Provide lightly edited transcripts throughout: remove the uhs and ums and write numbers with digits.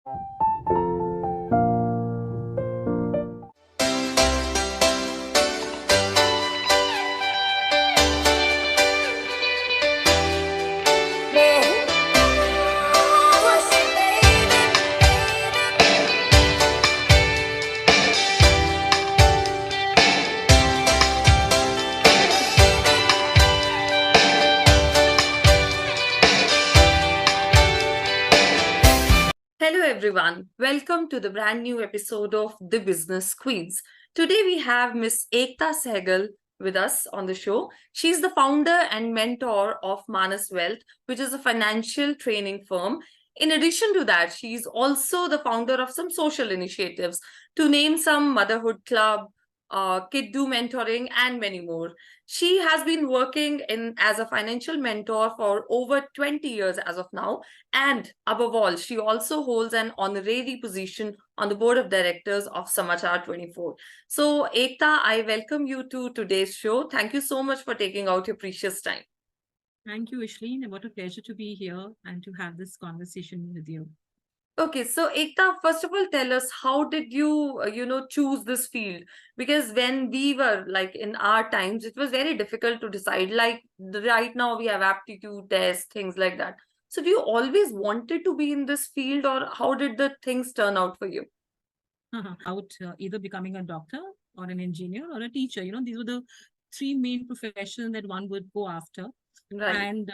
Hello, everyone. Welcome to the brand new episode of The Business Queens. Today, we have Miss.Akta Sehgal with us on the show. She's the founder and mentor of Manas Wealth, which is a financial training firm. In addition to that, she's also the founder of some social initiatives, to name some Motherhood Club, Kid Do Mentoring, and many more. She has been working in as a financial mentor for over 20 years as of now, and above all, she also holds an honorary position on the board of directors of Samachar 24. So, Ekta, I welcome you to today's show. Thank you so much for taking out your precious time. Thank you, Ishleen. What a pleasure to be here and to have this conversation with you. Okay, so Ekta, first of all, tell us, how did you, choose this field? Because when we were like in our times, it was very difficult to decide. Like right now, we have aptitude tests, things like that. So, do you always wanted to be in this field, or how did the things turn out for you? Out either becoming a doctor or an engineer or a teacher. These were the three main professions that one would go after. Right. And,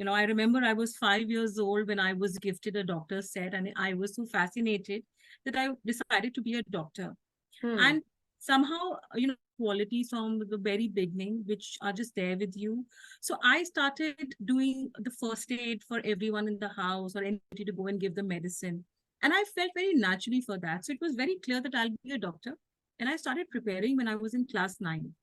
I remember I was 5 years old when I was gifted a doctor's set, and I was so fascinated that I decided to be a doctor. Hmm. And somehow, qualities from the very beginning, which are just there with you. So I started doing the first aid for everyone in the house or anybody to go and give the medicine. And I felt very naturally for that. So it was very clear that I'll be a doctor. And I started preparing when I was in class 9.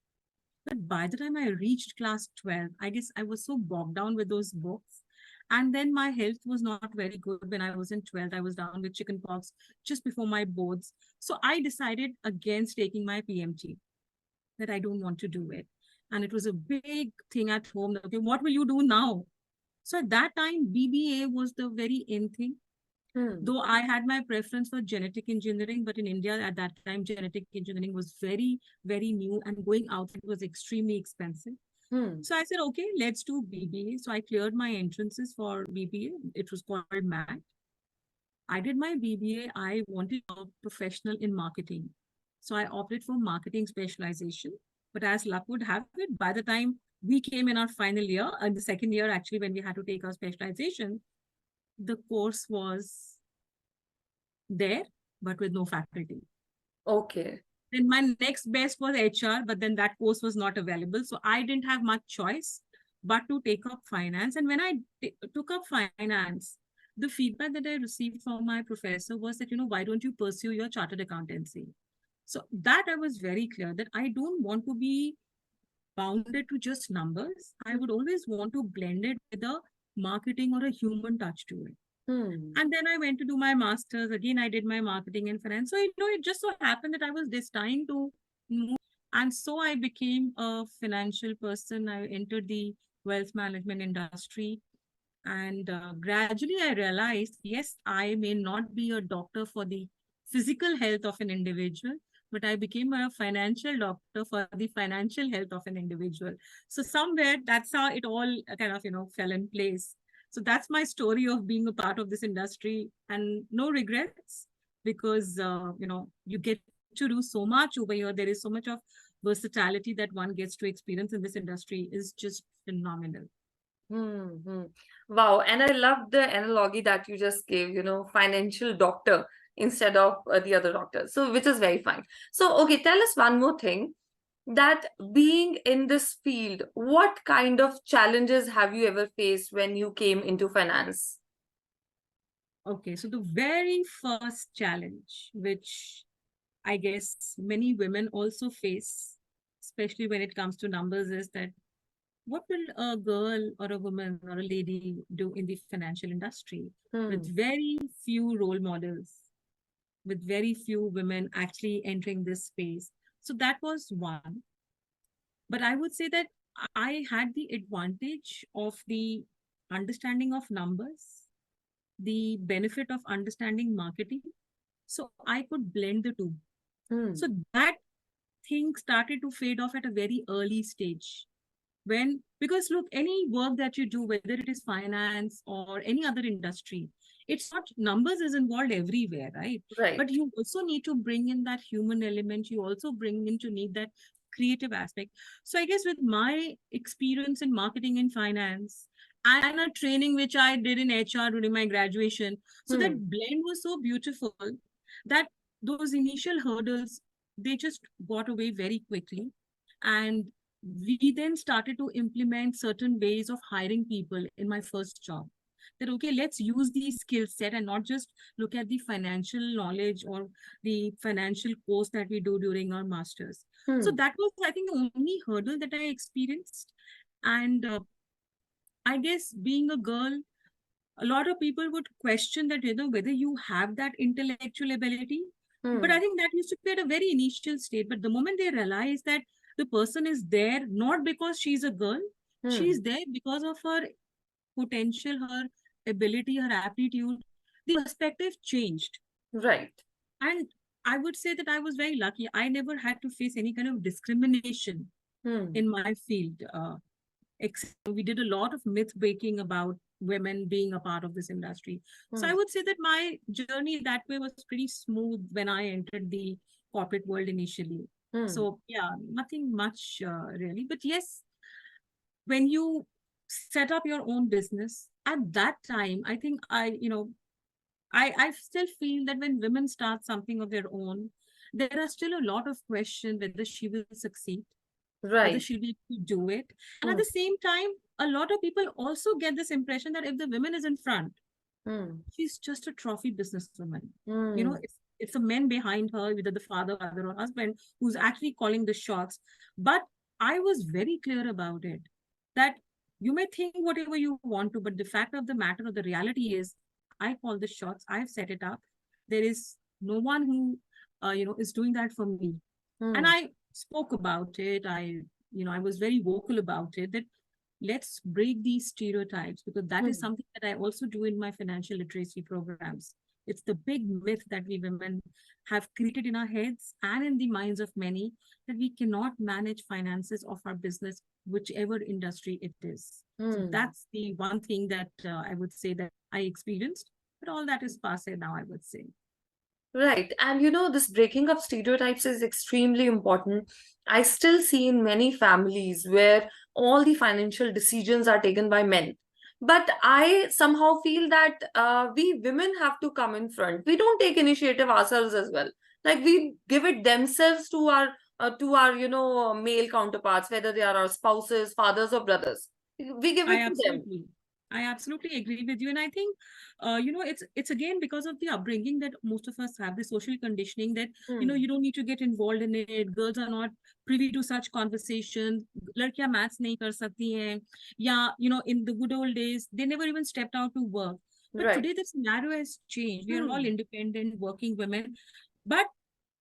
But by the time I reached class 12, I guess I was so bogged down with those books. And then my health was not very good when I was in 12th. I was down with chickenpox just before my boards. So I decided against taking my PMT, that I don't want to do it. And it was a big thing at home. Okay, what will you do now? So at that time, BBA was the very in thing. Hmm. Though I had my preference for genetic engineering, but in India at that time, genetic engineering was very, very new and going outside was extremely expensive. Hmm. So I said, okay, let's do BBA. So I cleared my entrances for BBA. It was called MAT. I did my BBA. I wanted a professional in marketing. So I opted for marketing specialization. But as luck would have it, by the time we came in our final year, and the second year, actually, when we had to take our specialization, the course was there, but with no faculty. Okay. Then my next best was HR, but then that course was not available. So I didn't have much choice but to take up finance. And when I took up finance, the feedback that I received from my professor was that, why don't you pursue your chartered accountancy? So that I was very clear that I don't want to be bounded to just numbers. I would always want to blend it with a marketing or a human touch to it. Hmm. And then I went to do my master's. Again, I did my marketing and finance. So, it just so happened that I was destined to move. And so I became a financial person. I entered the wealth management industry. And gradually I realized, yes, I may not be a doctor for the physical health of an individual, but I became a financial doctor for the financial health of an individual. So somewhere that's how it all kind of, fell in place. So that's my story of being a part of this industry, and no regrets, because, you get to do so much over here. There is so much of versatility that one gets to experience in this industry is just phenomenal. Hmm. Wow. And I love the analogy that you just gave, financial doctor instead of the other doctor. So, which is very fine. So, okay, tell us one more thing, that being in this field, what kind of challenges have you ever faced when you came into finance? Okay, so the very first challenge, which I guess many women also face, especially when it comes to numbers, is that what will a girl or a woman or a lady do in the financial industry with Hmm. very few role models, with very few women actually entering this space? So that was one. But I would say that I had the advantage of the understanding of numbers, the benefit of understanding marketing. So I could blend the two. Hmm. So that thing started to fade off at a very early stage. When, because look, any work that you do, whether it is finance or any other industry, it's not numbers is involved everywhere, right? Right. But you also need to bring in that human element. You also bring in to need that creative aspect. So I guess with my experience in marketing and finance and a training which I did in HR during my graduation, so that Hmm. blend was so beautiful that those initial hurdles, they just got away very quickly. And we then started to implement certain ways of hiring people in my first job. That okay, let's use these skill set and not just look at the financial knowledge or the financial course that we do during our masters. So Hmm. that was, I think, the only hurdle that I experienced. And I guess being a girl, a lot of people would question that, whether you have that intellectual ability. But I Hmm. think that used to be at a very initial state. But the moment they realize that the person is there not because she's a girl, she's Hmm. there because of her potential, her ability, her aptitude, the perspective changed. Right. And I would say that I was very lucky. I never had to face any kind of discrimination Hmm. in my field. We did a lot of myth breaking about women being a part of this industry. So Hmm. I would say that my journey that way was pretty smooth when I entered the corporate world initially. Hmm. So yeah, nothing much really. But yes, when you set up your own business at that time, I think I still feel that when women start something of their own, there are still a lot of questions whether she will succeed, whether Right. she'll be able to do it. And at Hmm. the same time, a lot of people also get this impression that if the woman is in front, Hmm. she's just a trophy businesswoman. Hmm. It's a man behind her, either the father, mother, or husband, who's actually calling the shots. But I was very clear about it that you may think whatever you want to, but the fact of the matter or the reality is, I call the shots. I've set it up. There is no one who, is doing that for me. And Hmm. I spoke about it. I was very vocal about it that let's break these stereotypes, because that is Hmm. something that I also do in my financial literacy programs. It's the big myth that we women have created in our heads and in the minds of many, that we cannot manage finances of our business, whichever industry it is. So Hmm. that's the one thing that I would say that I experienced, but all that is passé now, I would say. Right. And this breaking up stereotypes is extremely important. I still see in many families where all the financial decisions are taken by men. But I somehow feel that we women have to come in front. We don't take initiative ourselves as well. Like we give it themselves to our male counterparts, whether they are our spouses, fathers, or brothers. We give I it to them. absolutely, I absolutely agree with you, and I think, it's again because of the upbringing that most of us have, the social conditioning that Hmm. you don't need to get involved in it. Girls are not privy to such conversations. लड़कियां maths नहीं कर सकती हैं, या in the good old days they never even stepped out to work. But Right. today the scenario has changed. We are all Hmm. independent working women, but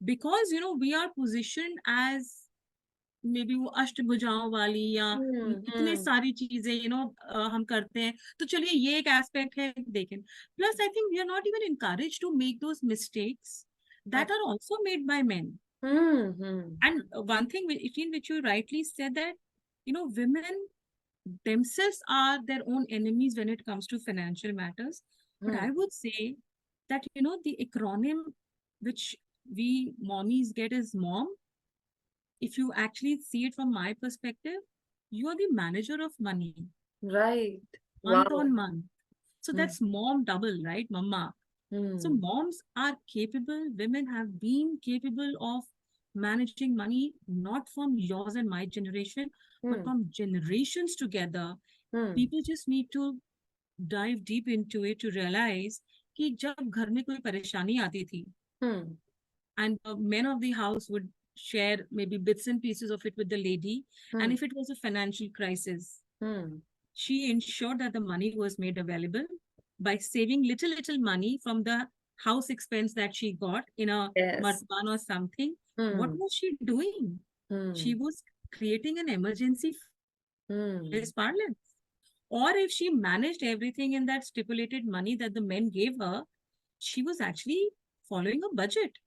because we are positioned as may be वो अष्टभुजाओं वाली या Hmm. इतने Hmm. सारी चीजें हम करते हैं, तो चलिए ये एक एस्पेक्ट है देखें. Plus I think we are not even encouraged to make those mistakes that are also made by men. Hmm. Hmm. And one thing in which you rightly said that women themselves are their own enemies when it comes to financial matters. But Hmm. I would say that the acronym which we mommies get is mom. If you actually see it from my perspective, you are the manager of money Right. month Wow. on month. So Hmm. that's mom double, right? Mama. So Hmm. moms are capable, women have been capable of managing money, not from yours and my generation, but Hmm. from generations together. Hmm. People just need to dive deep into it to realize कि जब घर में कोई परेशानी आती थी, Hmm. and the men of the house would share maybe bits and pieces of it with the lady. And Hmm. if it was a financial crisis, Hmm. she ensured that the money was made available by saving little money from the house expense that she got in a Yes. martban or something. What Hmm. was she doing? She Hmm. was creating an emergency Hmm. parlance. Or if she managed everything in that stipulated money that the men gave her, she was actually following a budget.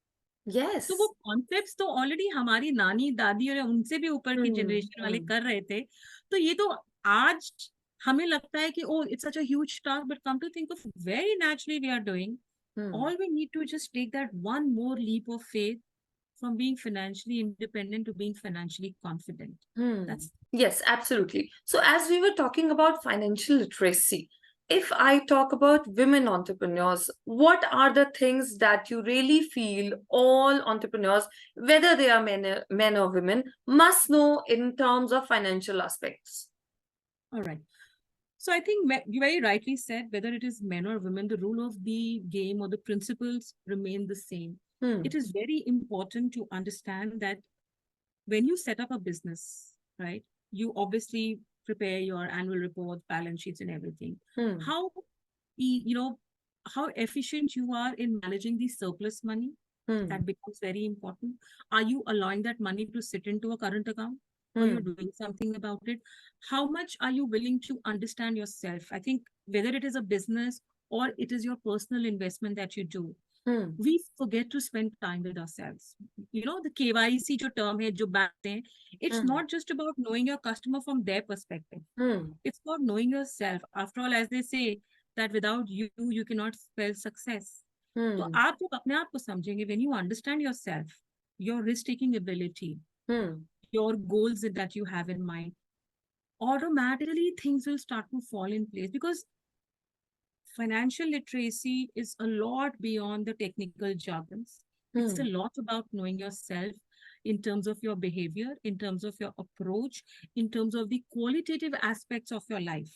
तो वो Yes. Concepts तो already हमारी नानी दादी और उनसे भी ऊपर की Hmm. जनरेशन वाले Hmm. कर रहे थे. तो ये तो आज हमें लगता है कि oh it's such a huge task, but come to think of very naturally we are doing. Hmm. All we need to just take that one more leap of faith from being financially independent to being financially confident. Hmm. That's Yes, absolutely. So, as we were talking about financial literacy, if I talk about women entrepreneurs, what are the things that you really feel all entrepreneurs, whether they are men or women, must know in terms of financial aspects? all right. So I think you very rightly said, whether it is men or women, the rule of the game or the principles remain the same. Hmm. It is very important to understand that when you set up a business, right, you obviously prepare your annual report, balance sheets, and everything. Hmm. How, you know, how efficient you are in managing the surplus money, Hmm. that becomes very important. Are you allowing that money to sit into a current account? Or Hmm. you're doing something about it? How much are you willing to understand yourself? I think whether it is a business or it is your personal investment that you do, Hmm. we forget to spend time with ourselves. You know, the KYC जो term है, जो बातें हैं, it's Hmm. not just about knowing your customer from their perspective. Hmm. It's about knowing yourself. After all, as they say, that without you, you cannot spell success. तो Hmm. आप जब अपने आप को समझेंगे, when you understand yourself, your risk-taking ability, Hmm. your goals that you have in mind, automatically things will start to fall in place, because financial literacy is a lot beyond the technical jargons. It's a Hmm. lot about knowing yourself in terms of your behavior, in terms of your approach, in terms of the qualitative aspects of your life.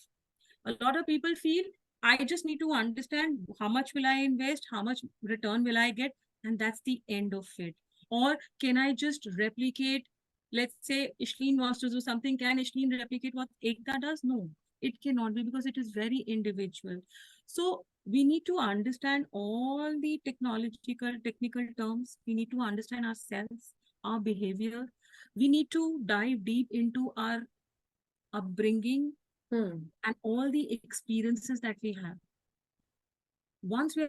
A lot of people feel, I just need to understand how much will I invest, how much return will I get, and that's the end of it. Or can I just replicate, let's say Ishleen wants to do something, can Ishleen replicate what Ekta does? No, it cannot be, because it is very individual. So we need to understand all the technical terms. We need to understand ourselves, our behavior. We need to dive deep into our upbringing Hmm. and all the experiences that we have. Once we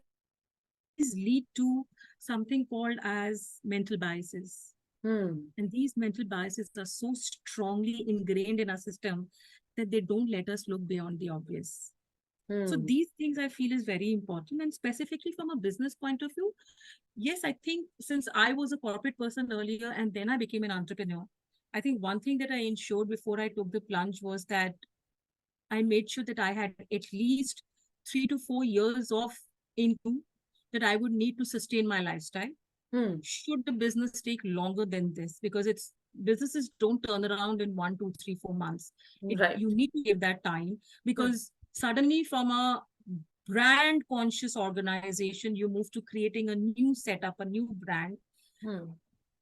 these lead to something called as mental biases. Hmm. And these mental biases are so strongly ingrained in our system that they don't let us look beyond the obvious. So Hmm. these things I feel is very important. And specifically from a business point of view, yes, I think since I was a corporate person earlier and then I became an entrepreneur, I think one thing that I ensured before I took the plunge was that I made sure that I had at least 3 to 4 years of income that I would need to sustain my lifestyle. Hmm. Should the business take longer than this? Because it's businesses don't turn around in 1, 2, 3, 4 months. Right. You need to give that time, Hmm. because suddenly from a brand conscious organization, you move to creating a new setup, a new brand. Hmm.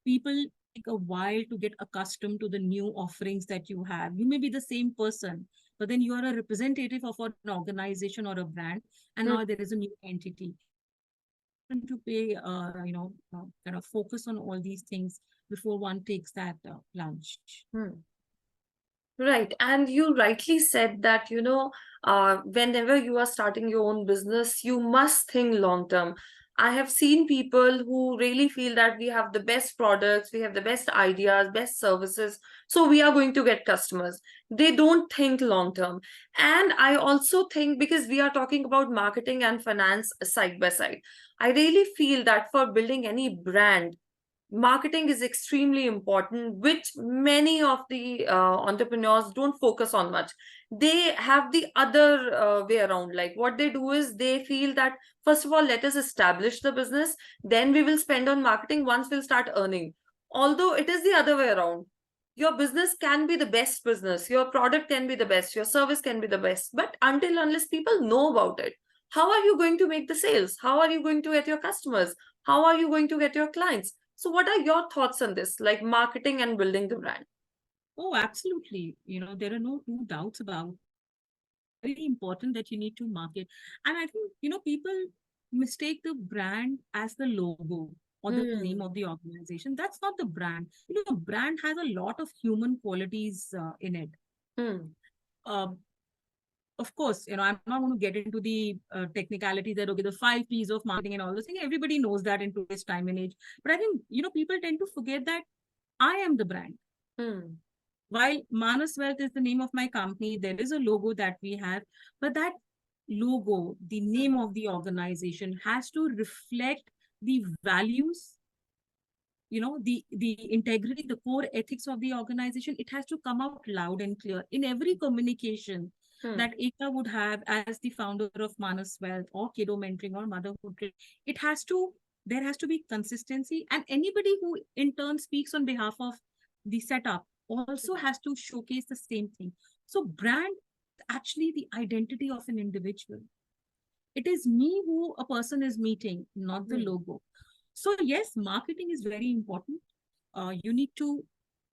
People take a while to get accustomed to the new offerings that you have. You may be the same person, but then you are a representative of an organization or a brand, and Hmm. now there is a new entity. It's very important to pay, kind of focus on all these things before one takes that plunge. Hmm. Right. And you rightly said that, whenever you are starting your own business, you must think long term. I have seen people who really feel that we have the best products, we have the best ideas, best services, so we are going to get customers. They don't think long term. And I also think, because we are talking about marketing and finance side by side, I really feel that for building any brand, marketing is extremely important, which many of the entrepreneurs don't focus on much. They have the other way around. Like, what they do is they feel that, first of all, let us establish the business, then we will spend on marketing once we'll start earning. Although it is the other way around. Your business can be the best business, your product can be the best, your service can be the best, but until unless people know about it, how are you going to make the sales? How are you going to get your customers? How are you going to get your clients? So, what are your thoughts on this, like marketing and building the brand? Oh, absolutely. There are no two doubts about it's very important that you need to market. And I think, people mistake the brand as the logo or the name Hmm. of the organization. That's not the brand. Brand has a lot of human qualities in it. Hmm. Um, of course, I'm not going to get into the technicalities that, okay, the 5 Ps of marketing and all those things. Everybody knows that in today's time and age. But I think, people tend to forget that I am the brand. Hmm. While Manas Wealth is the name of my company, there is a logo that we have, but that logo, the name of the organization, has to reflect the values, the integrity, the core ethics of the organization. It has to come out loud and clear in every communication Hmm. that Ekta would have as the founder of Manas Wealth or Kiddo Mentoring or Motherhood Club. It has to, there has to be consistency, and anybody who in turn speaks on behalf of the setup also has to showcase the same thing. So brand actually the identity of an individual. It is me who a person is meeting, not the Hmm. logo. So yes, marketing is very important. You need to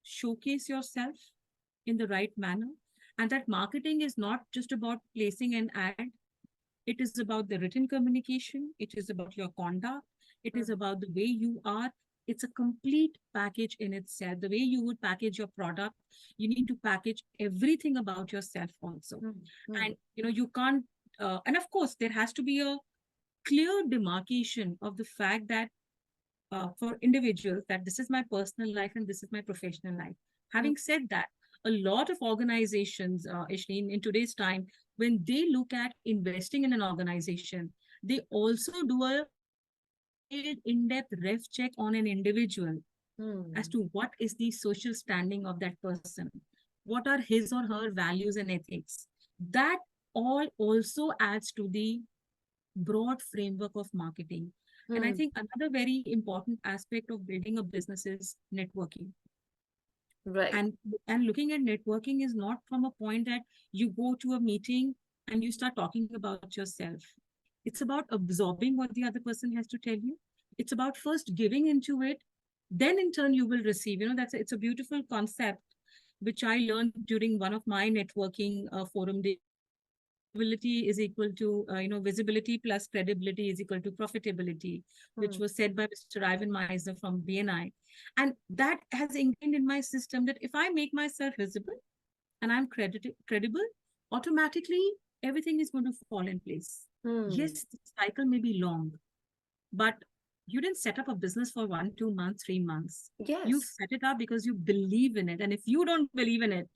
showcase yourself in the right manner. And that marketing is not just about placing an ad. It is about the written communication. It is about your conduct. It Hmm. is about the way you are. It's a complete package in itself. The way you would package your product, you need to package everything about yourself also. Hmm. Hmm. And you can't. And of course, there has to be a clear demarcation of the fact that for individuals, that this is my personal life and this is my professional life. Hmm. Having said that, a lot of organizations, Ishleen, in today's time, when they look at investing in an organization, they also do a detailed, in-depth ref check on an individual as Hmm. to what is the social standing of that person, what are his or her values and ethics. That all also adds to the broad framework of marketing. And I Hmm. think another very important aspect of building a business is networking. Right. And looking at networking is not from a point that you go to a meeting and you start talking about yourself. It's about absorbing what the other person has to tell you. It's about first giving into it, then in turn you will receive. It's a beautiful concept which I learned during one of my networking forum days. Visibility is equal to, visibility plus credibility is equal to profitability, which Hmm. was said by Mr. Ivan Meisner from BNI. And that has ingrained in my system that if I make myself visible and I'm credible, automatically everything is going to fall in place. Hmm. Yes, the cycle may be long, but you didn't set up a business for 1, 2 months, 3 months. You Yes. set it up because you believe in it. And if you don't believe in it,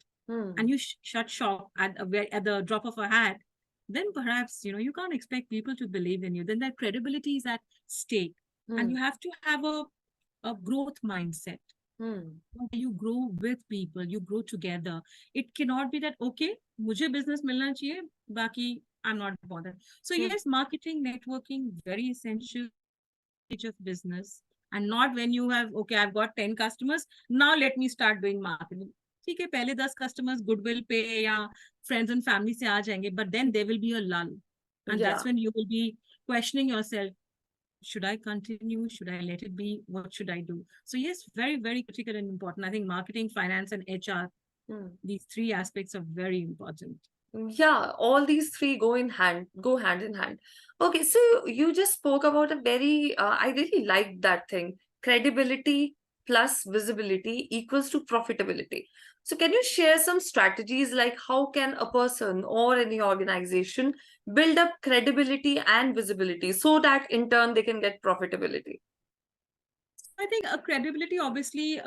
and Hmm. you shut shop at the drop of a hat, then perhaps you can't expect people to believe in you. Then that credibility is at stake, and Hmm. you have to have a growth mindset. Hmm. You grow with people, you grow together. It cannot be that okay, मुझे business मिलना चाहिए, बाकी I'm not bothered. So Hmm. yes, marketing, networking, very essential stage of business, and not when you have, okay, I've got 10 customers, now let me start doing marketing. ठीक है, पहले 10 customers goodwill पे या friends and family से आ जाएंगे, but then there will be a lull, and Yeah. that's when you will be questioning yourself, should I continue, should I let it be, what should I do? So yes, very, very critical and important. I think marketing, finance and HR, Hmm. these three aspects are very important. Yeah, all these three go hand in hand. Okay, so you just spoke about a very, I really liked that thing. Credibility plus visibility equals to profitability. So can you share some strategies like how can a person or any organization build up credibility and visibility so that in turn they can get profitability? I think a credibility obviously,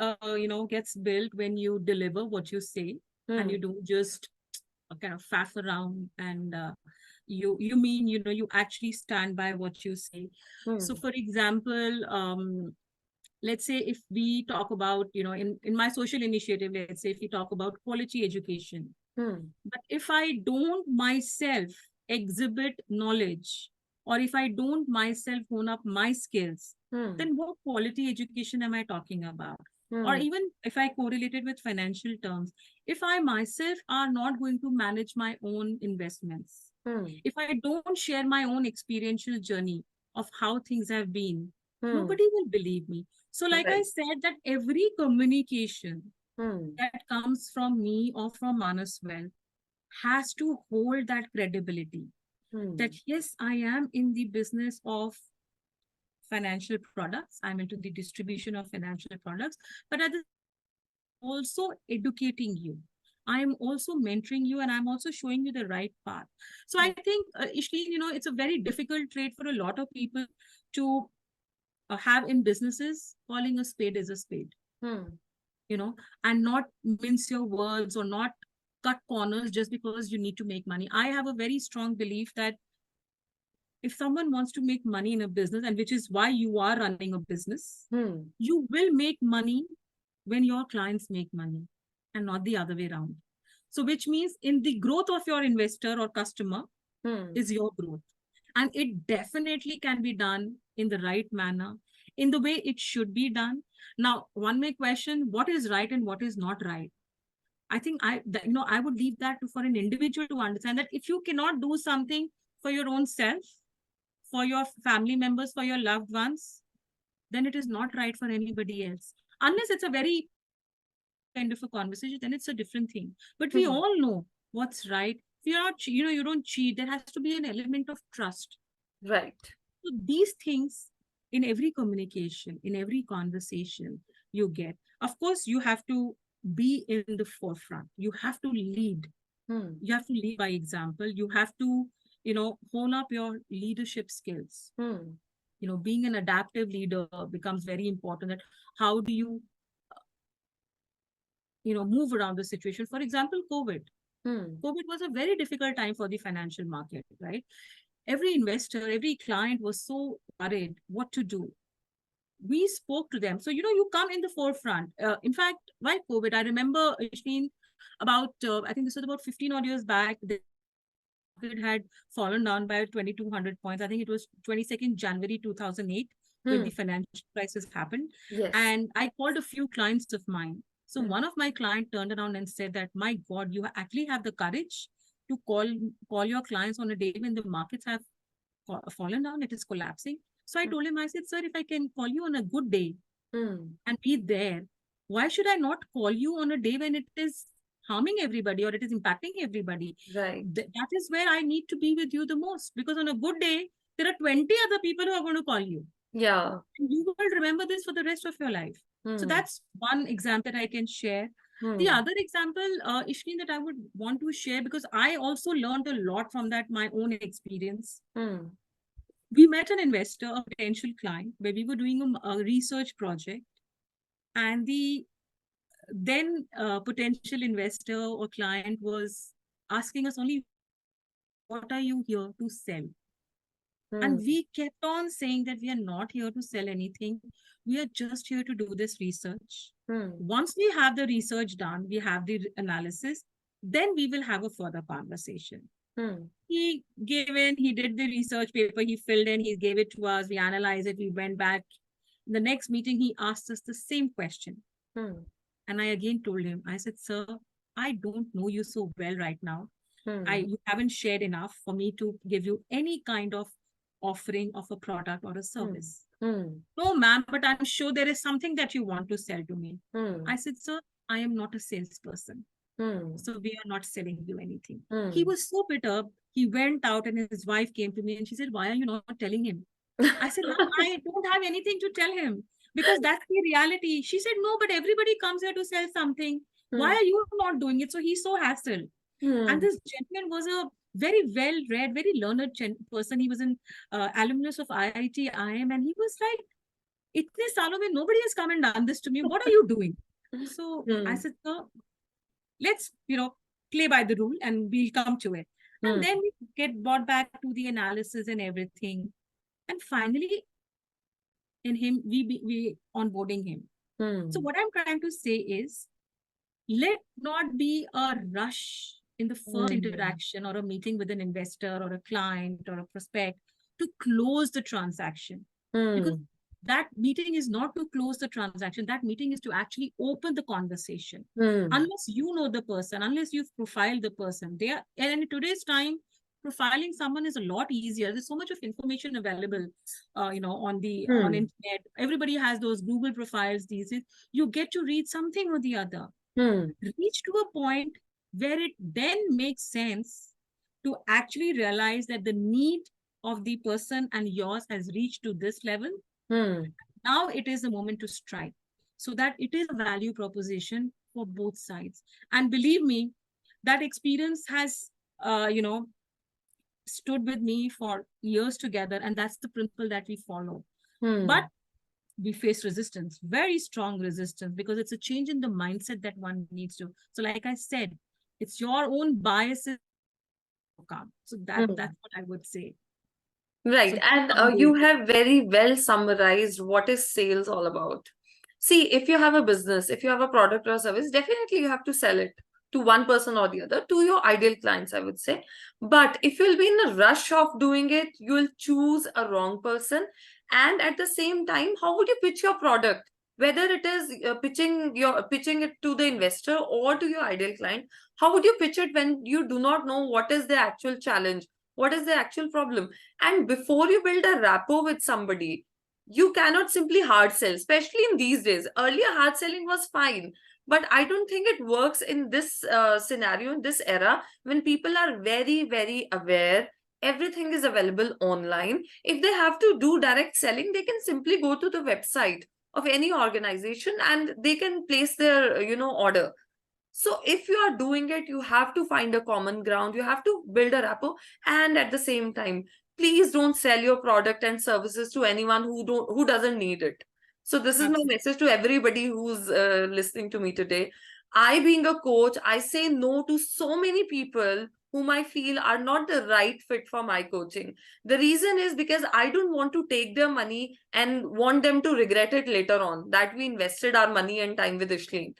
gets built when you deliver what you say, and you Hmm. don't just kind of faff around, and you mean, you actually stand by what you say. So Hmm. for example, let's say if we talk about, in my social initiative, let's say if we talk about quality education, Hmm. but if I don't myself exhibit knowledge, or if I don't myself hone up my skills, Hmm. then what quality education am I talking about? Or Hmm. even if I correlate it with financial terms, if I myself are not going to manage my own investments, Hmm. if I don't share my own experiential journey of how things have been, Hmm. nobody will believe me. So, like I Right. said, that every communication Hmm. that comes from me or from Manas Well has to hold that credibility that Hmm. yes, I am in the business of financial products, I'm into the distribution of financial products, but at the also educating you. I'm also mentoring you and I'm also showing you the right path. So I think, Ishleen, it's a very difficult trait for a lot of people to have in businesses. Calling a spade is a spade, Hmm. and not mince your words or not cut corners just because you need to make money. I have a very strong belief that if someone wants to make money in a business, and which is why you are running a business, Hmm. you will make money when your clients make money and not the other way around. So, which means in the growth of your investor or customer Hmm. is your growth. And it definitely can be done in the right manner, in the way it should be done. Now, one may question what is right and what is not right. I think I would leave that for an individual to understand that if you cannot do something for your own self, for your family members, for your loved ones, then it is not right for anybody else. Unless it's a very personal kind of a conversation, then it's a different thing. But we Hmm. all know what's right. If you're not, you don't cheat. There has to be an element of trust. Right. So these things in every communication, in every conversation you get, of course, you have to be in the forefront. You have to lead. Hmm. You have to lead by example. You have to, hone up your leadership skills. Hmm. Being an adaptive leader becomes very important. That how do you, move around the situation? For example, COVID. Hmm. COVID was a very difficult time for the financial market, right? Every investor, every client was so worried what to do. We spoke to them. So, you come in the forefront. In fact, while COVID, I remember, Ishleen, about, I think this was about 15 odd years back, the market had fallen down by 2,200 points. I think it was 22nd January 2008 when the Hmm. financial crisis happened. Yes. And I called a few clients of mine. So Hmm. one of my clients turned around and said that, my God, you actually have the courage to call your clients on a day when the markets have fallen down, it is collapsing. So I Hmm. told him, I said, sir, if I can call you on a good day Hmm. and be there, why should I not call you on a day when it is harming everybody or it is impacting everybody? Right. That is where I need to be with you the most, because on a good day, there are 20 other people who are going to call you. Yeah. And you will remember this for the rest of your life. So Hmm. that's one example that I can share. The Hmm. other example, Ishleen, that I would want to share, because I also learned a lot from that, my own experience. Hmm. We met an investor, a potential client, where we were doing a research project, and the then potential investor or client was asking us only one question, what are you here to sell? Hmm. And we kept on saying that we are not here to sell anything. We are just here to do this research. Hmm. Once we have the research done, we have the analysis, then we will have a further conversation. Hmm. He did the research paper, he filled in, he gave it to us, we analyzed it, we went back. In the next meeting, he asked us the same question. Hmm. And I again told him, I said, sir, I don't know you so well right now. Hmm. You haven't shared enough for me to give you any kind of offering of a product or a Hmm. service. Hmm. No, ma'am, but I'm sure there is something that you want to sell to me. Hmm. I said, sir, I am not a salesperson. Hmm. So we are not selling you anything. He Hmm. was so bitter. He went out and his wife came to me and she said, why are you not telling him? I said, ma'am, I don't have anything to tell him because that's the reality. She said, no, but everybody comes here to sell something. Why Hmm. are you not doing it? So he's so hassled. And Hmm. this gentleman was a very well read, very learned person. He was an alumnus of IIT, IM, and he was like, Itne saalon mein nobody has come and done this to me. What are you doing? So I Hmm. said, sir, let's, play by the rule and we'll come to it. And Hmm. then we get brought back to the analysis and everything. And finally, in him, we onboarding him. So Hmm. what I'm trying to say is, let not be a rush in the first Hmm. interaction or a meeting with an investor or a client or a prospect to close the transaction. Because Hmm. that meeting is not to close the transaction. That meeting is to actually open the conversation. Hmm. Unless you know the person, unless you've profiled the person, and in today's time, profiling someone is a lot easier. There's so much of information available, on Hmm. internet. Everybody has those Google profiles these days. You get to read something or the other. Hmm. Reach to a point where it then makes sense to actually realize that the need of the person and yours has reached to this level. Hmm. Now it is the moment to strike so that it is a value proposition for both sides. And believe me, that experience has, stood with me for years together, and that's the principle that we follow. But Hmm. we face resistance, very strong resistance, because it's a change in the mindset that one needs to. So, like I said, it's your own biases overcome. So that's Hmm. what I would say. So Right. And humble. you have very well summarized what is sales all about. See, if you have a business, if you have a product or service, definitely you have to sell it to one person or the other, to your ideal clients, I would say. But if you'll be in a rush of doing it, you'll choose a wrong person. And at the same time, how would you pitch your product? Whether it is pitching it to the investor or to your ideal client, how would you pitch it when you do not know what is the actual challenge? What is the actual problem? And before you build a rapport with somebody, you cannot simply hard sell, especially in these days. Earlier, hard selling was fine, but I don't think it works in this scenario, in this era, when people are very, very aware. Everything is available online. If they have to do direct selling, they can simply go to the website of any organization and they can place their, order. So if you are doing it, you have to find a common ground. You have to build a rapport, and at the same time, please don't sell your product and services to anyone who doesn't need it. So this is my Absolutely. message to everybody who's listening to me today. I, being a coach, I say no to so many people whom I feel are not the right fit for my coaching. The reason is because I don't want to take their money and want them to regret it later on that we invested our money and time with Ishleen.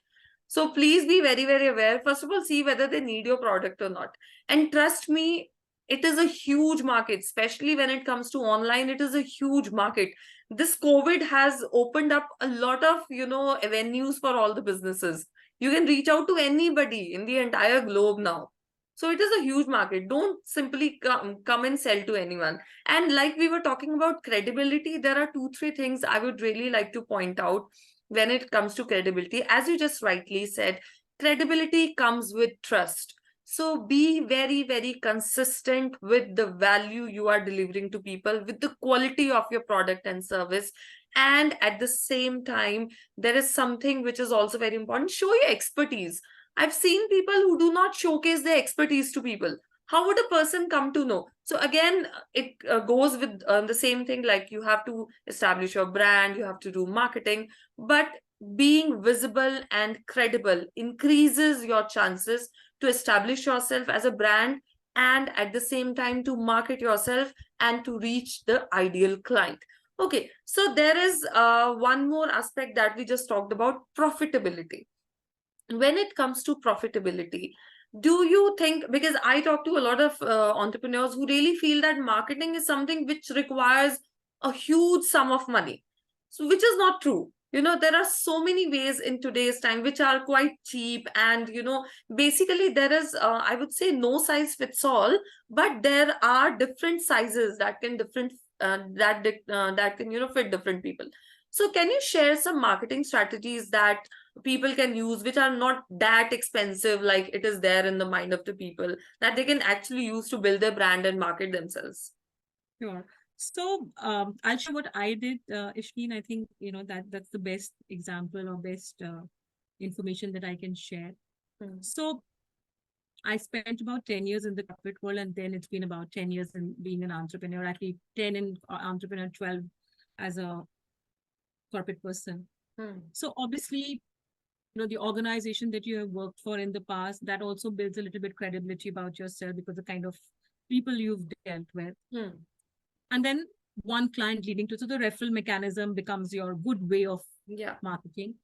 So please be very, very aware. First of all, see whether they need your product or not. And trust me, it is a huge market, especially when it comes to online. It is a huge market. This COVID has opened up a lot of, avenues for all the businesses. You can reach out to anybody in the entire globe now. So it is a huge market. Don't simply come and sell to anyone. And like we were talking about credibility, there are two, three things I would really like to point out when it comes to credibility. As you just rightly said, credibility comes with trust. So be very, very consistent with the value you are delivering to people, with the quality of your product and service. And at the same time, there is something which is also very important: show your expertise. I've seen people who do not showcase their expertise to people. How would a person come to know? So again, it goes with the same thing, like you have to establish your brand, you have to do marketing, but being visible and credible increases your chances to establish yourself as a brand, and at the same time to market yourself and to reach the ideal client. Okay, so there is one more aspect that we just talked about: profitability. When it comes to profitability, do you think, because I talk to a lot of entrepreneurs who really feel that marketing is something which requires a huge sum of money, so which is not true. There are so many ways in today's time which are quite cheap, and basically there is I would say no size fits all, but there are different sizes that can different that can fit different people. So can you share some marketing strategies that people can use, which are not that expensive, like it is there in the mind of the people, that they can actually use to build their brand and market themselves? Sure. So I'll share what I did, Ishleen. I think that's the best example or best information that I can share. Hmm. So I spent about 10 years in the corporate world, and then it's been about 10 years in being an entrepreneur, actually 10 in entrepreneur, 12 as a corporate person. Hmm. So obviously, the organization that you have worked for in the past, that also builds a little bit credibility about yourself because the kind of people you've dealt with. Hmm. And then one client leading to, so the referral mechanism becomes your good way of Yeah. marketing.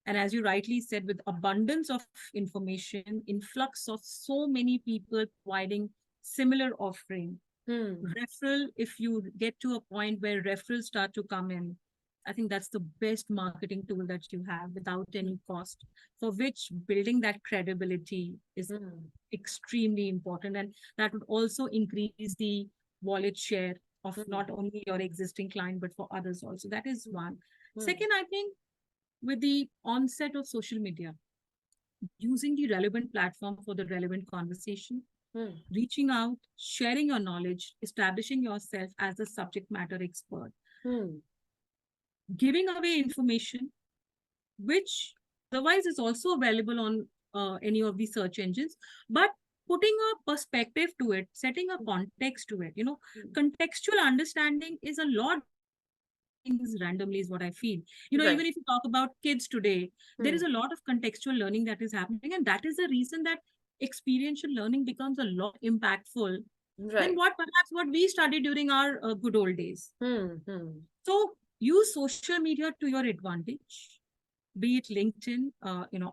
And as you rightly said, with abundance of information, influx of so many people providing similar offering, Hmm. referral, if you get to a point where referrals start to come in, I think that's the best marketing tool that you have without any cost, for which building that credibility is Hmm. extremely important. And that would also increase the wallet share of Hmm. not only your existing client, but for others also. That is one. Hmm. Second, I think with the onset of social media, using the relevant platform for the relevant conversation, Hmm. reaching out, sharing your knowledge, establishing yourself as a subject matter expert, Hmm. giving away information which otherwise is also available on any of the search engines, but putting a perspective to it, setting a context to it. Contextual understanding is a lot things randomly is what I feel. Right. Even if you talk about kids today, there is Hmm. a lot of contextual learning that is happening, and that is the reason that experiential learning becomes a lot impactful than Right. what we studied during our good old days. Hmm. So use social media to your advantage, be it LinkedIn,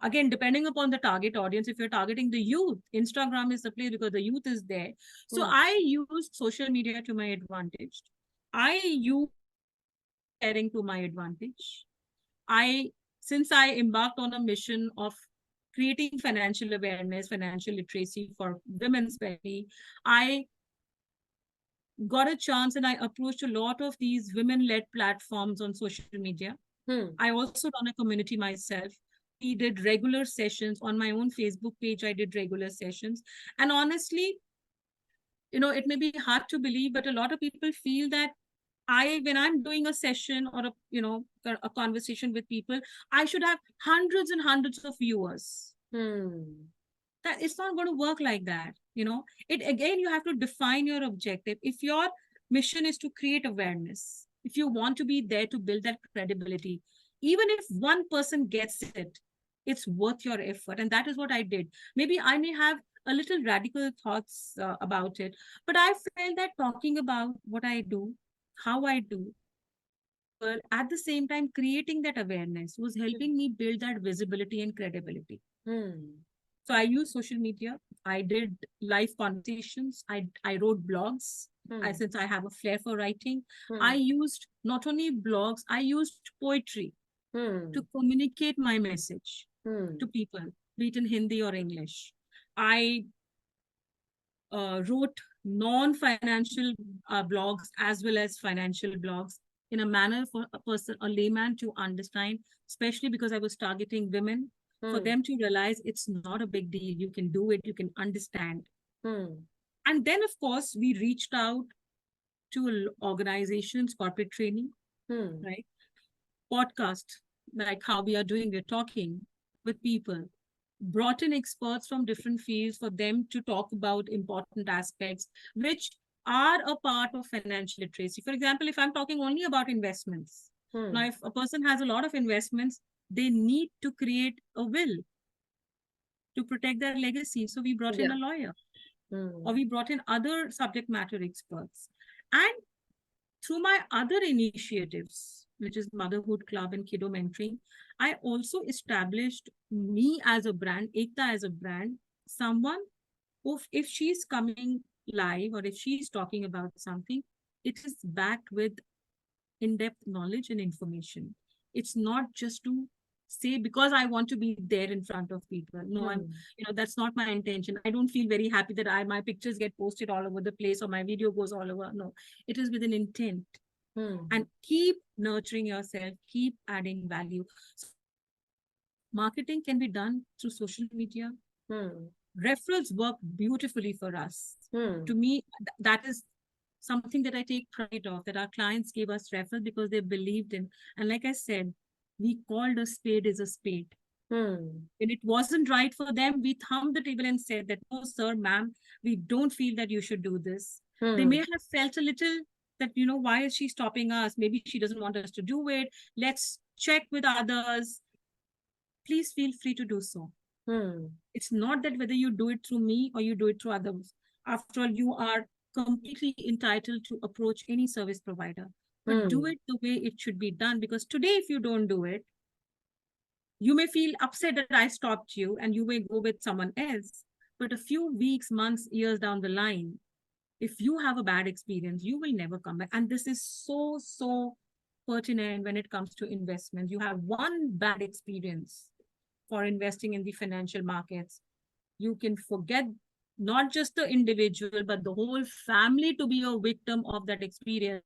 again, depending upon the target audience. If you're targeting the youth, Instagram is the place because the youth is there. So Hmm. I use social media to my advantage. I use sharing to my advantage. I, since I embarked on a mission of creating financial awareness, financial literacy for women especially, I got a chance and I approached a lot of these women-led platforms on social media. Hmm. I also run a community myself. We did regular sessions on my own Facebook page. I did regular sessions. And honestly, it may be hard to believe, but a lot of people feel that when I'm doing a session or a conversation with people, I should have hundreds and hundreds of viewers. Hmm. That it's not going to work like that. It again, you have to define your objective. If your mission is to create awareness, if you want to be there to build that credibility, even if one person gets it, it's worth your effort. And that is what I did. Maybe I may have a little radical thoughts about it, but I felt that talking about what I do, how I do, but at the same time creating that awareness was helping me build that visibility and credibility. Hmm. So I use social media. I did live conversations. I wrote blogs. Hmm. Since I have a flair for writing, I Hmm. used not only blogs, I used poetry to Hmm. communicate my message Hmm. to people, be it in Hindi or English. I wrote non-financial blogs as well as financial blogs in a manner for a person, a layman to understand, especially because I was targeting women, for Hmm. them to realize it's not a big deal. You can do it, you can understand. Hmm. And then, of course, we reached out to organizations, corporate training, Hmm. right? Podcast, like how we are doing, we're talking with people, brought in experts from different fields for them to talk about important aspects, which are a part of financial literacy. For example, if I'm talking only about investments, now Hmm. if a person has a lot of investments, they need to create a will to protect their legacy. So we brought in Yeah. a lawyer, or Hmm. we brought in other subject matter experts. And through my other initiatives, which is Motherhood Club and Kiddo Mentoring, I also established me as a brand, Ekta as a brand, someone who, if she's coming live or if she's talking about something, it is backed with in-depth knowledge and information. It's not just to say because I want to be there in front of people. No, Hmm. that's not my intention. I don't feel very happy that my pictures get posted all over the place or my video goes all over. No, it is with an intent. Hmm. And keep nurturing yourself, keep adding value. So marketing can be done through social media. Hmm. Referrals work beautifully for us. To Hmm. me, that is something that I take pride of, that our clients gave us referrals because they believed in. And like I said, we called a spade is a spade. Hmm. When it wasn't right for them, we thumped the table and said that, no, sir, ma'am, we don't feel that you should do this. They may Hmm. have felt a little that, why is she stopping us? Maybe she doesn't want us to do it. Let's check with others. Please feel free to do so. Hmm. It's not that whether you do it through me or you do it through others. After all, you are completely entitled to approach any service provider, but do Hmm. it the way it should be done. Because today, if you don't do it, you may feel upset that I stopped you and you may go with someone else. But a few weeks, months, years down the line, if you have a bad experience, you will never come back. And this is so, so pertinent when it comes to investment. You have one bad experience for investing in the financial markets, you can forget not just the individual, but the whole family to be a victim of that experience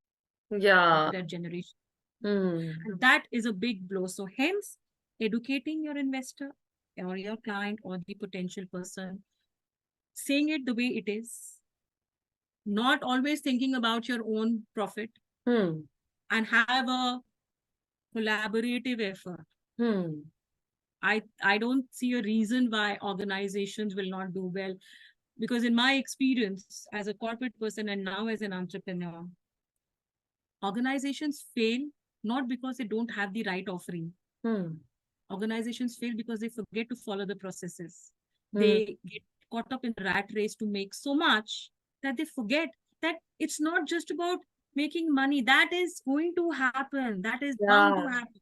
of Yeah. that generation. Hmm. And that is a big blow. So, hence, educating your investor or your client or the potential person, saying it the way it is, not always thinking about your own profit, Hmm. and have a collaborative effort. Hmm. I don't see a reason why organizations will not do well, because in my experience as a corporate person and now as an entrepreneur, organizations fail not because they don't have the right offering. Organizations fail because they forget to follow the processes. They get caught up in the rat race to make so much that they forget that it's not just about making money. That is going to happen. That is bound to Yeah. happen.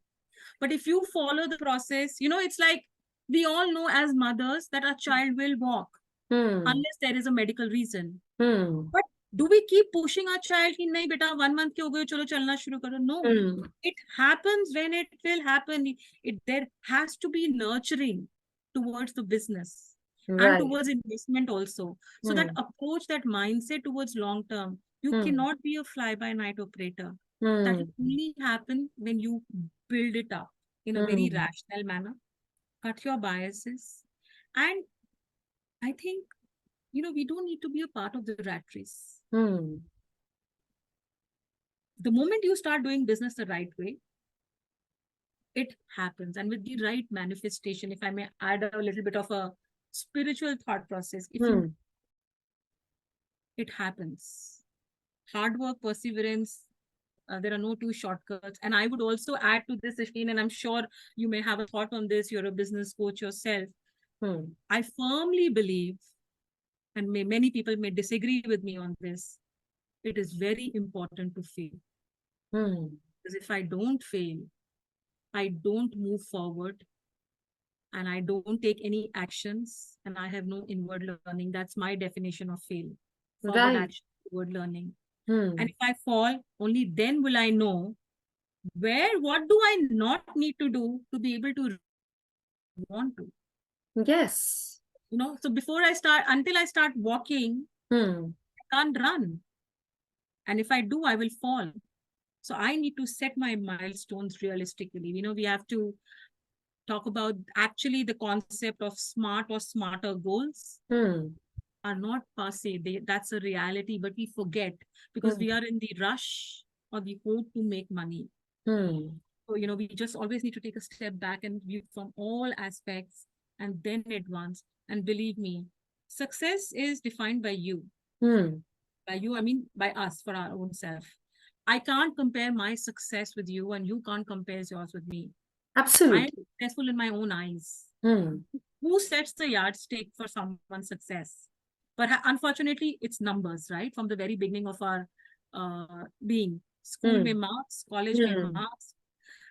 But if you follow the process, it's like we all know as mothers that our child will walk Hmm. unless there is a medical reason. Hmm. But do we keep pushing our child कि नहीं बेटा 1 month के हो गए चलो चलना शुरू करो? No, Hmm. it happens when it will happen. There has to be nurturing towards the business and Right. towards investment also. So that Hmm. approach, that mindset towards long term, you Hmm. cannot be a fly by night operator. That Hmm. will only happen when you build it up in a very Hmm. rational manner, cut your biases, and I think we don't need to be a part of the rat race. Hmm. The moment you start doing business the right way, it happens. And with the right manifestation, if I may add a little bit of a spiritual thought process, if you Hmm. it happens. Hard work, perseverance, there are no two shortcuts. And I would also add to this, Ishleen, and I'm sure you may have a thought on this, you're a business coach yourself. Hmm. I firmly believe, and many people may disagree with me on this, it is very important to fail. Hmm. Because if I don't fail, I don't move forward, and I don't take any actions, and I have no inward learning. That's my definition of fail. Forward Right. action, inward learning. Hmm. And if I fall, only then will I know what do I not need to do to be able to want to. Yes. So until I start walking, Hmm. I can't run. And if I do, I will fall. So I need to set my milestones realistically. We have to talk about actually the concept of smart or smarter goals Hmm. are not passe. That's a reality, but we forget because Hmm. we are in the rush or the hope to make money. Hmm. So, we just always need to take a step back and view from all aspects and then advance. And believe me, success is defined by you. Hmm. By you, I mean by us for our own self. I can't compare my success with you, and you can't compare yours with me. I am Absolutely. successful in my own eyes. Hmm. Who sets the yardstick for someone's success? But unfortunately, it's numbers, right? From the very beginning of our being. School Hmm. में marks, college में Hmm. marks,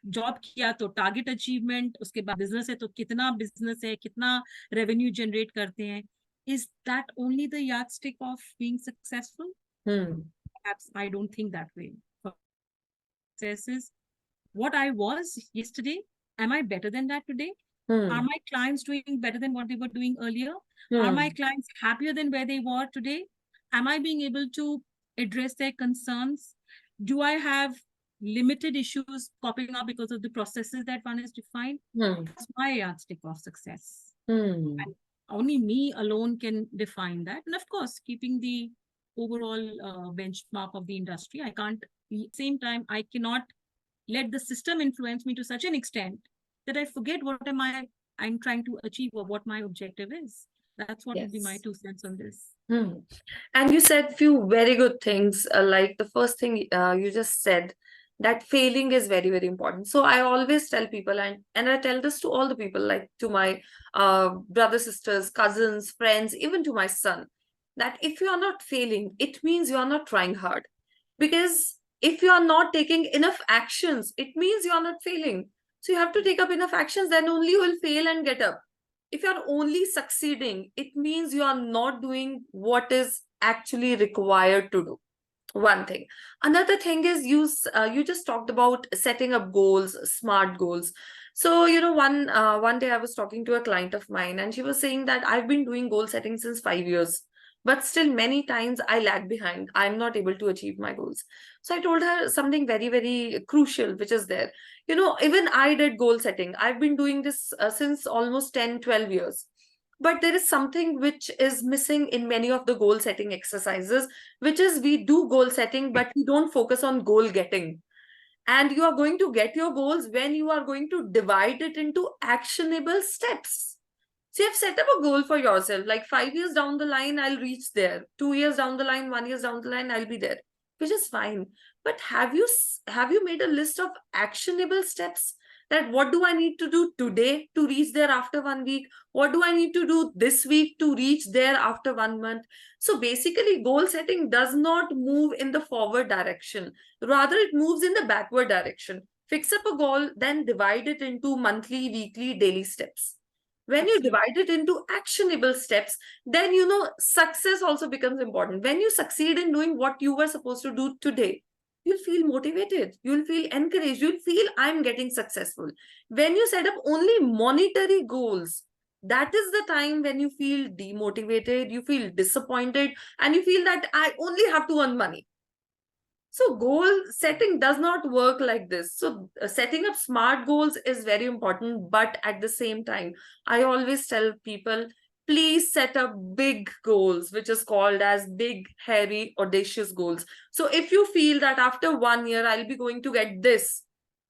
job किया तो target achievement, उसके बाद business है तो कितना business है, कितना रेवेन्यू जनरेट करते हैं. Is that only the yardstick of being successful? Hmm. Perhaps I don't think that way. Success is what I was yesterday. Am I better than that today? Are Hmm. my clients doing better than what they were doing earlier? Are my Hmm. clients happier than where they were today? Am I being able to address their concerns? Do I have limited issues popping up because of the processes that one has defined? Hmm. That's my yardstick of success. Hmm. And only me alone can define that. And of course, keeping the overall benchmark of the industry, I can't, same time, I cannot let the system influence me to such an extent that I forget I'm trying to achieve or what my objective is. That's what would be my Yes. 2 cents on this. Hmm. And you said few very good things. Like the first thing you just said, that failing is very, very important. So I always tell people, and I tell this to all the people, like to my brothers, sisters, cousins, friends, even to my son, that if you are not failing, it means you are not trying hard. Because if you are not taking enough actions, it means you are not failing. So you have to take up enough actions, then only you will fail and get up. If you're only succeeding, it means you are not doing what is actually required to do. One thing. Another thing is you just talked about setting up goals, smart goals. So one day I was talking to a client of mine, and she was saying that I've been doing goal setting since 5 years, but still many times I lag behind. I'm not able to achieve my goals. So I told her something very, very crucial, which is there. Even I did goal setting. I've been doing this since almost 10, 12 years. But there is something which is missing in many of the goal setting exercises, which is we do goal setting, but we don't focus on goal getting. And you are going to get your goals when you are going to divide it into actionable steps. So you've set up a goal for yourself, like 5 years down the line, I'll reach there. 2 years down the line, 1 year down the line, I'll be there, which is fine. But have you made a list of actionable steps? That what do I need to do today to reach there after 1 week? What do I need to do this week to reach there after 1 month? So basically, goal setting does not move in the forward direction. Rather, it moves in the backward direction. Fix up a goal, then divide it into monthly, weekly, daily steps. When you Absolutely. divide it into actionable steps, then success also becomes important. When you succeed in doing what you were supposed to do today, you'll feel motivated, you'll feel encouraged, you'll feel I'm getting successful. When you set up only monetary goals, that is the time when you feel demotivated, you feel disappointed, and you feel that I only have to earn money. So goal setting does not work like this. So setting up smart goals is very important, but at the same time, I always tell people, please set up big goals, which is called as big, hairy, audacious goals. So if you feel that after 1 year, I'll be going to get this,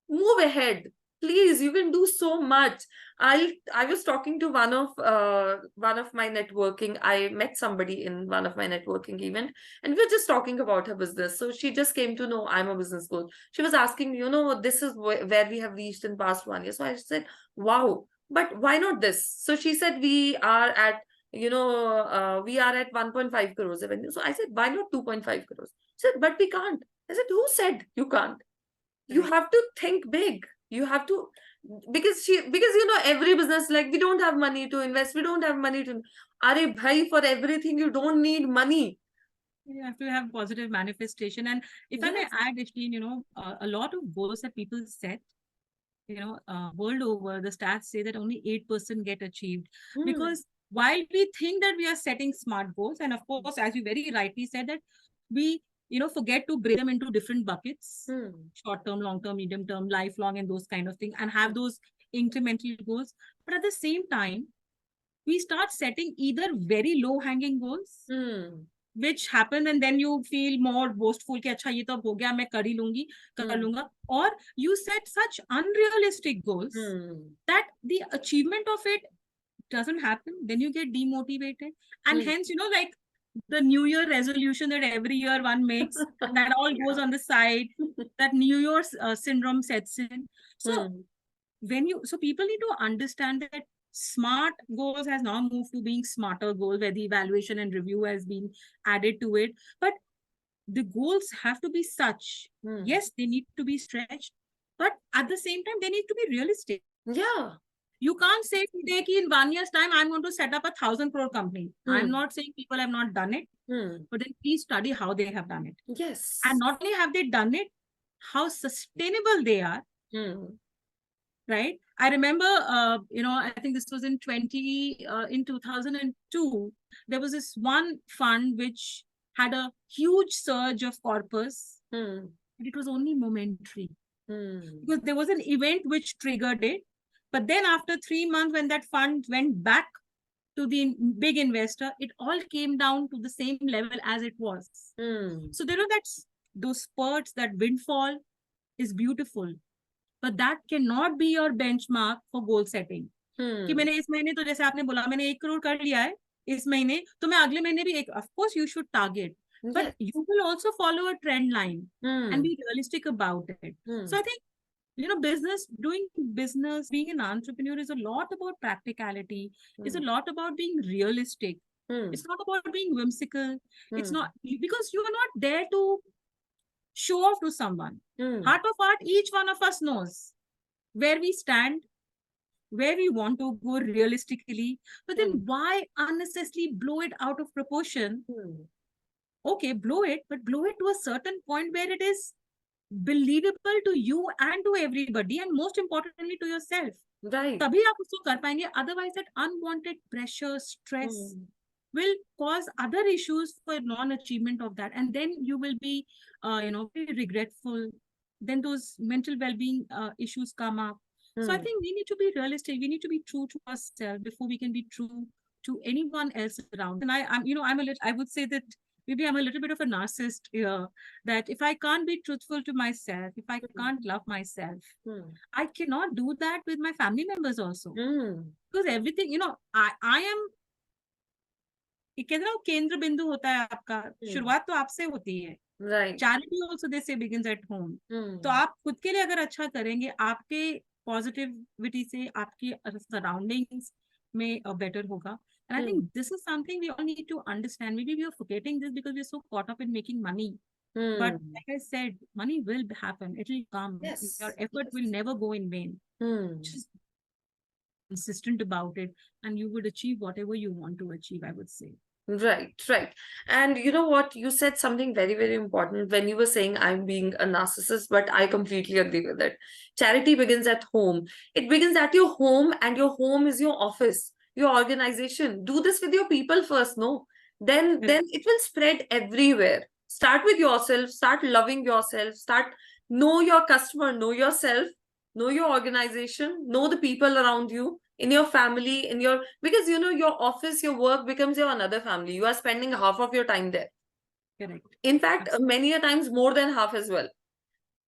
move ahead. Please, you can do so much. I was talking to one of my networking. I met somebody in one of my networking event, and we were just talking about her business. So she just came to know I'm a business coach. She was asking me, this is where we have reached in past 1 year. So I said, wow, but why not this? So she said, we are at 1.5 crores revenue. So I said, why not 2.5 crores? She said, but we can't. I said, who said you can't? You Correct. have to think big. You have to, because every business, like, we don't have money to invest, we don't have money to, are bhai, for everything you don't need money. You have to have positive manifestation. And if I may Yes. add, Ishleen, a lot of goals that people set, world over, the stats say that only 8% get achieved. Hmm. Because while we think that we are setting smart goals, and of course, as you very rightly said, that we, forget to break them into different buckets, Hmm. short term, long term, medium term, lifelong, and those kind of things, and Hmm. have those incremental goals. But at the same time, we start setting either very low hanging goals, Hmm. which happen, and then you feel more boastful कि अच्छा ये तो अब हो गया मैं कर ही लूंगी कर Hmm. लूंगा, or you set such unrealistic goals Hmm. that the achievement of it doesn't happen. Then you get demotivated, and Hmm. hence like the new year resolution that every year one makes, that all goes Yeah. on the side, that new year's syndrome sets in. So Hmm. so people need to understand that smart goals has now moved to being smarter goal, where the evaluation and review has been added to it. But the goals have to be such, Hmm. yes, they need to be stretched, but at the same time they need to be realistic. Yeah. You can't say today ki in 1 year's time I'm going to set up 1,000 crore company. I'm Hmm. not saying people have not done it, Hmm. but then please study how they have done it. And Yes. not only have they done it, how sustainable they are. Hmm. Right, I remember, I think this was in 2002, there was this one fund which had a huge surge of corpus, Hmm. but it was only momentary, Hmm. because there was an event which triggered it. But then after 3 months, when that fund went back to the big investor, it all came down to the same level as it was. Hmm. So those spurts, that windfall is beautiful, but that cannot be your benchmark for goal setting. कि Hmm. मैंने इस महीने, तो जैसे आपने बोला मैंने 1 करोड़ कर लिया है इस महीने, तो मैं अगले महीने भी एक, of course you should target, but Yes. you will also follow a trend line and Hmm. be realistic about it. Hmm. So I think, doing business, being an entrepreneur is a lot about practicality, is a Hmm. lot about being realistic. Hmm. It's not about being whimsical. It's Hmm. not, because you are not there to show off to someone. Hmm. Heart of heart, each one of us knows where we stand, where we want to go realistically. But then Hmm. why unnecessarily blow it out of proportion? Hmm. Okay, blow it, but blow it to a certain point where it is believable to you and to everybody, and most importantly to yourself. Right. तभी आप उसको कर पाएंगे. Otherwise, that unwanted pressure, stress Hmm. will cause other issues for non-achievement of that, and then you will be, very regretful. Then those mental well-being issues come up. So I Hmm. think we need to be realistic. We need to be true to ourselves before we can be true to anyone else around. And I would say that maybe I'm a little bit of a narcissist here, that if I can't be truthful to myself, if I can't love myself, I cannot do that with my family members also. Because everything, I am, ये कहते हैं ना, वो केंद्र बिंदु होता है आपका, शुरुआत तो आपसे होती है. Right. चैरिटी ऑल्सो दे से बिगिंस एट होम. तो आप खुद के लिए अगर अच्छा करेंगे, आपके पॉजिटिविटी से आपकी सराउंडिंग्स में बेटर होगा. And I think this is something we all need to understand. Maybe we are forgetting this because we are so caught up in making money. But like I said, money will happen. It will come. Yes. Your effort will never go in vain. Just consistent about it, and you would achieve whatever you want to achieve, I would say. Right, right. And you know what? You said something very, very important when you were saying I'm being a narcissist, but I completely agree with it. Charity begins at home. It begins at your home, and your home is your office, your organization. Do this with your people first, no? Then it will spread everywhere. Start with yourself, start loving yourself, start know your customer, know yourself, know your organization, know the people around you, in your family, in your, because your office, your work becomes your another family. You are spending half of your time there. Correct. In fact, many a times more than half as well.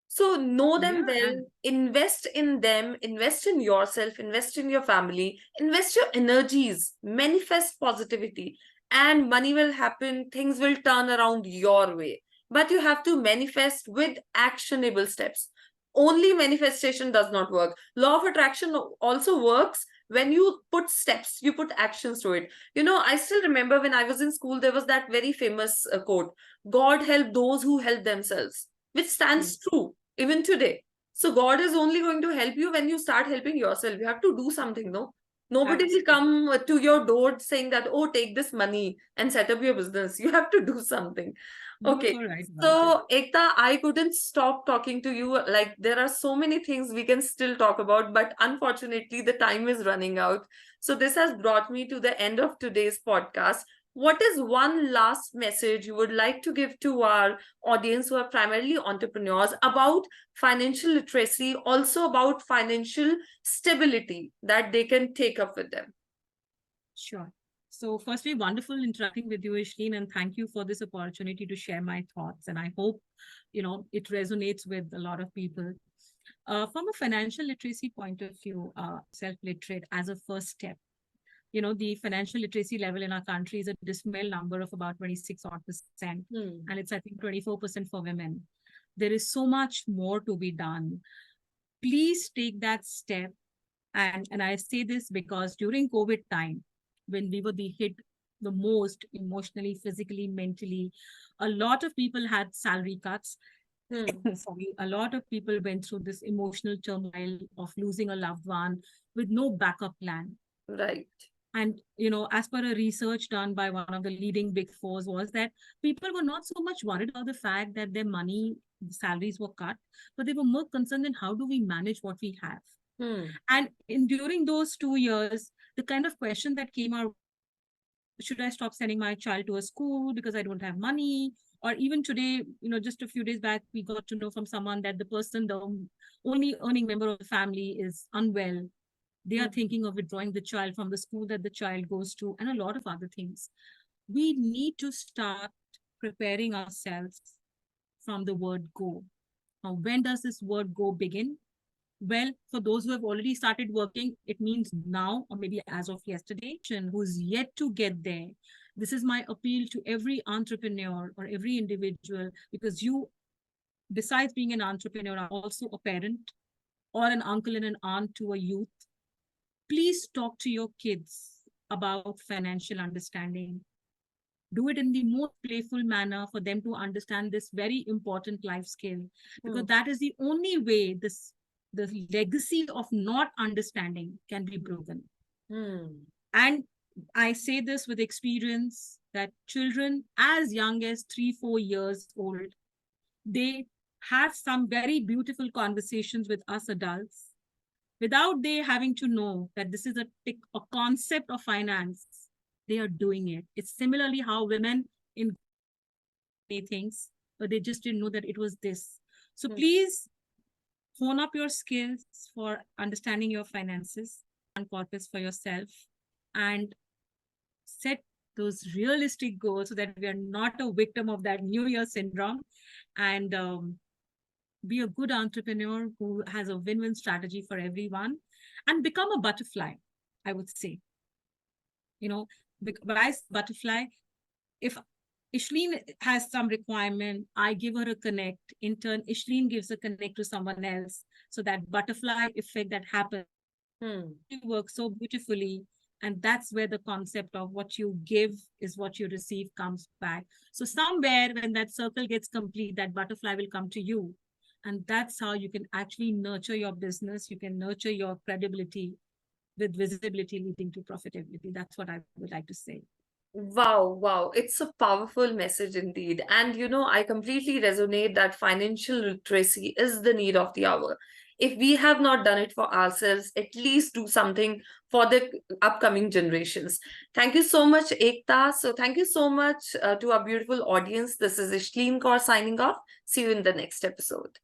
So know them well, invest in them, invest in yourself, invest in your family, invest your energies, manifest positivity, and money will happen, things will turn around your way. But you have to manifest with actionable steps. Only manifestation does not work. Law of attraction also works when you put steps, you put actions to it. I still remember when I was in school, there was that very famous quote, God help those who help themselves, which stands true even today. So God is only going to help you when you start helping yourself. You have to do something, no? Nobody will come to your door saying that, oh, take this money and set up your business. You have to do something. Okay. So, Ekta, I couldn't stop talking to you. Like, there are so many things we can still talk about, but unfortunately, the time is running out. So, this has brought me to the end of today's podcast. What is one last message you would like to give to our audience who are primarily entrepreneurs about financial literacy, also about financial stability that they can take up with them? Sure. So firstly, wonderful interacting with you, Ishleen, and thank you for this opportunity to share my thoughts. And I hope, it resonates with a lot of people. From a financial literacy point of view, self-literate as a first step, the financial literacy level in our country is a dismal number of about 26 odd percent. And it's, I think, 24% for women. There is so much more to be done. Please take that step. And I say this because during COVID time, when we were hit the most emotionally, physically, mentally, a lot of people had salary cuts. Sorry, a lot of people went through this emotional turmoil of losing a loved one with no backup plan. Right. And, as per a research done by one of the leading big fours, was that people were not so much worried about the fact that their money, salaries were cut, but they were more concerned in how do we manage what we have. And during those 2 years, the kind of question that came out, should I stop sending my child to a school because I don't have money? Or even today, just a few days back, we got to know from someone that the person, the only earning member of the family, is unwell. They are thinking of withdrawing the child from the school that the child goes to, and a lot of other things. We need to start preparing ourselves from the word go. Now, when does this word go begin? Well, for those who have already started working, it means now, or maybe as of yesterday, who's yet to get there. This is my appeal to every entrepreneur or every individual, because you, besides being an entrepreneur, are also a parent or an uncle and an aunt to a youth. Please talk to your kids about financial understanding. Do it in the most playful manner for them to understand this very important life skill, because that is the only way the legacy of not understanding can be broken. And I say this with experience that children as young as 3-4 years old, they have some very beautiful conversations with us adults without they having to know that this is a concept of finance. They are doing it. It's similarly how women in things, but they just didn't know that it was this. So please hone up your skills for understanding your finances and purpose for yourself, and set those realistic goals so that we are not a victim of that New Year syndrome, and be a good entrepreneur who has a win-win strategy for everyone, and become a butterfly, I would say. Why butterfly? If Ishleen has some requirement, I give her a connect. In turn, Ishleen gives a connect to someone else. So that butterfly effect that happens works so beautifully. And that's where the concept of what you give is what you receive comes back. So somewhere when that circle gets complete, that butterfly will come to you. And that's how you can actually nurture your business. You can nurture your credibility with visibility leading to profitability. That's what I would like to say. Wow, wow. It's a powerful message indeed. And I completely resonate that financial literacy is the need of the hour. If we have not done it for ourselves, at least do something for the upcoming generations. Thank you so much, Ekta. So, thank you so much to our beautiful audience. This is Ishleen Kaur signing off. See you in the next episode.